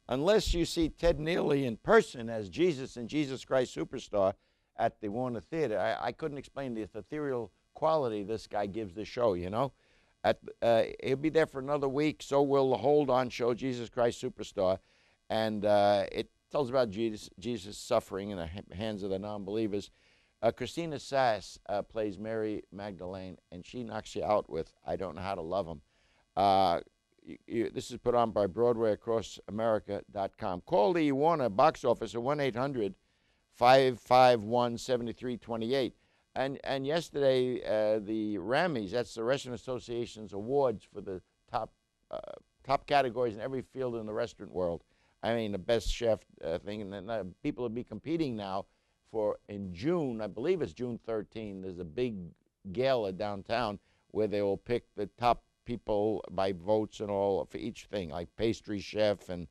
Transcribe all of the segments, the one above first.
unless you see Ted Neely in person as Jesus and Jesus Christ Superstar at the Warner Theater, I couldn't explain the ethereal quality this guy gives the show, you know. He'll be there for another week, so will the Hold On show, Jesus Christ Superstar. And it tells about Jesus suffering in the hands of the non-believers. Christina Sass plays Mary Magdalene, and she knocks you out with I Don't Know How to Love Him. This is put on by BroadwayAcrossAmerica.com. Call the Warner box office at 1-800-551-7328. And yesterday, the Rammys, that's the Restaurant Association's awards for the top categories in every field in the restaurant world. I mean, the best chef thing. And people will be competing now for, in June, I believe it's June 13, there's a big gala downtown where they will pick the top people by votes and all for each thing, like pastry chef and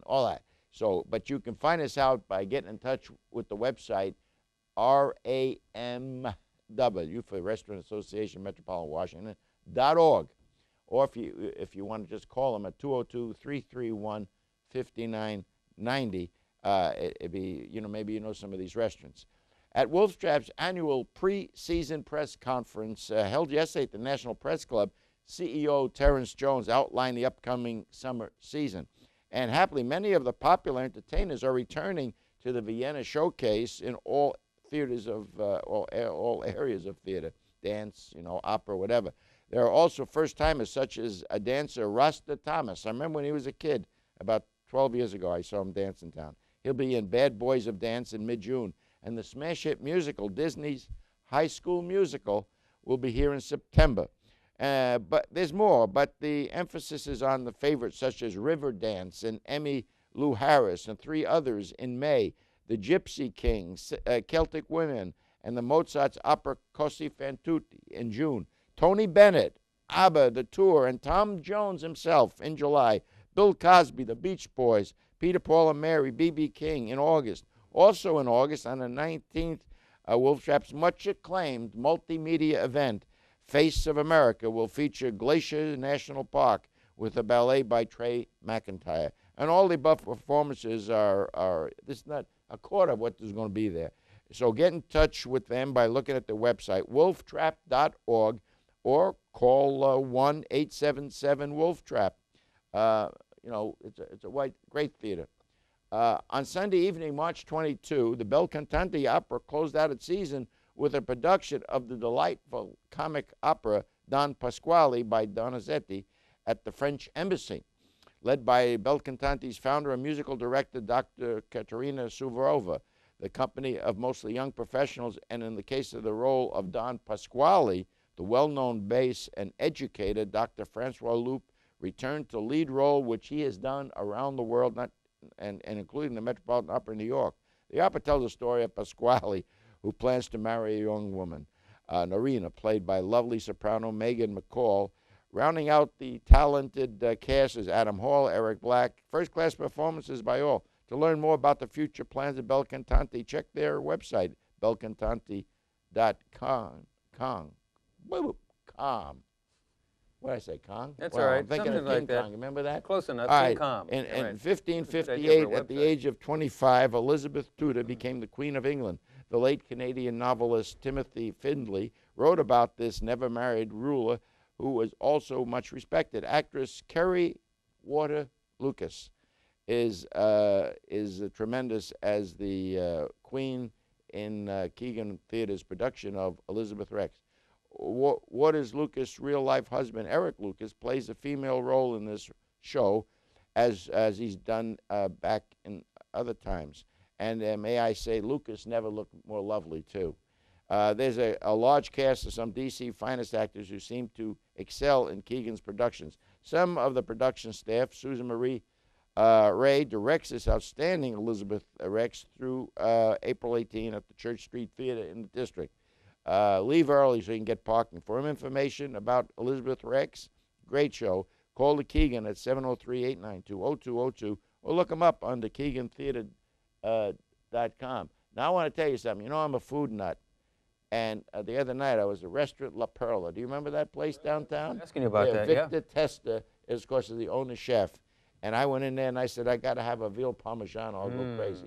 all that. So, but you can find us out by getting in touch with the website, RAMW for Restaurant Association Metropolitan Washington.org. Or if you want to just call them at 202-331-5990. It'd be, maybe you know some of these restaurants. At Wolf Trap's annual pre-season press conference held yesterday at the National Press Club, CEO Terrence Jones outlined the upcoming summer season. And happily, many of the popular entertainers are returning to the Vienna Showcase in all theaters of all areas of theater, dance, opera, whatever. There are also first-timers such as a dancer, Rasta Thomas. I remember when he was a kid, about 12 years ago, I saw him dance in town. He'll be in Bad Boys of Dance in mid-June. And the smash hit musical, Disney's High School Musical, will be here in September. But there's more, but the emphasis is on the favorites such as Riverdance and Emmy Lou Harris and 3 others in May, the Gypsy Kings, Celtic Women, and the Mozart's opera Così fan tutte in June. Tony Bennett, ABBA, The Tour, and Tom Jones himself in July. Bill Cosby, the Beach Boys, Peter, Paul, and Mary, B.B. King in August. Also in August, on the 19th, Wolf Trap's much-acclaimed multimedia event, Face of America, will feature Glacier National Park with a ballet by Trey McIntyre. And all the above performances are this is not a quarter of what is going to be there. So get in touch with them by looking at the website, wolftrap.org, or call 1-877-WOLF-TRAP. It's a great theater. On Sunday evening, March 22, the Bel Cantante Opera closed out its season with a production of the delightful comic opera Don Pasquale by Donizetti at the French Embassy, led by Bel Cantante's founder and musical director, Dr. Katerina Suvorova, the company of mostly young professionals, and in the case of the role of Don Pasquale, the well-known bass and educator, Dr. Francois Loup, returned to lead role, which he has done around the world, and including the Metropolitan Opera in New York. The opera tells the story of Pasquale, who plans to marry a young woman, Narina, played by lovely soprano Megan McCall. Rounding out the talented cast is Adam Hall, Eric Black. First-class performances by all. To learn more about the future plans of Bel Cantante, check their website, belcantante.com. What did I say, Kong? That's all right. I'm thinking Something of King like that. Kong. Remember that? Close enough. All King right. Kong. In Right. 1558, at the website. age of 25, Elizabeth Tudor became the Queen of England. The late Canadian novelist Timothy Findlay wrote about this never-married ruler who was also much respected. Actress Kerry Water Lucas is tremendous as the Queen in Keegan Theater's production of Elizabeth Rex. Waters Lucas' real-life husband, Eric Lucas, plays a female role in this show, as he's done back in other times. And may I say, Lucas never looked more lovely, too. There's a large cast of some D.C. finest actors who seem to excel in Keegan's productions. Some of the production staff, Susan Marie Ray, directs this outstanding Elizabeth Rex through April 18 at the Church Street Theater in the district. Leave early so you can get parking. For more information about Elizabeth Rex, great show, call the Keegan at 703-892-0202 or look them up on the KeeganTheater.com. Now, I want to tell you something. You know, I'm a food nut. And the other night, I was at Restaurant La Perla. Do you remember that place downtown? I'm asking you about that, Victor Testa is, of course, the owner chef. And I went in there and I said, I got to have a veal parmesan or I'll go crazy.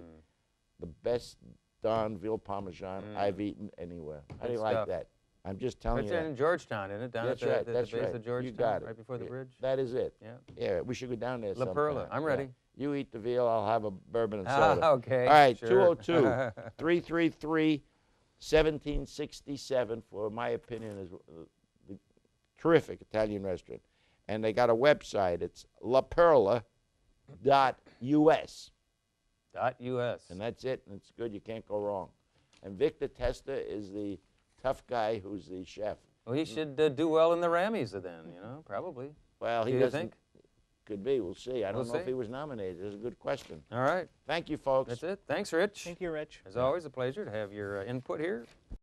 The best darn veal parmesan I've eaten anywhere. How do you like that? I'm just telling you. That's in Georgetown, isn't it? Down That's at the right. base of Georgetown, You got it. right before the bridge. That is it. Yeah. Yeah, we should go down there La sometime. Perla. I'm ready. Yeah. You eat the veal, I'll have a bourbon and soda. Okay. All right, sure. 202-333-1767 for my opinion is the terrific Italian restaurant. And they got a website. It's laperla.us. .us. And that's it, and it's good. You can't go wrong. And Victor Testa is the tough guy who's the chef. Well, he should do well in the Rammies then, you know, probably. Well, he do doesn't. you think? Could be. We'll see. I don't know see. if he was nominated. It's a good question. All right. Thank you, folks. That's it. Thanks, Rich. Thank you, Rich. As always, a pleasure to have your input here.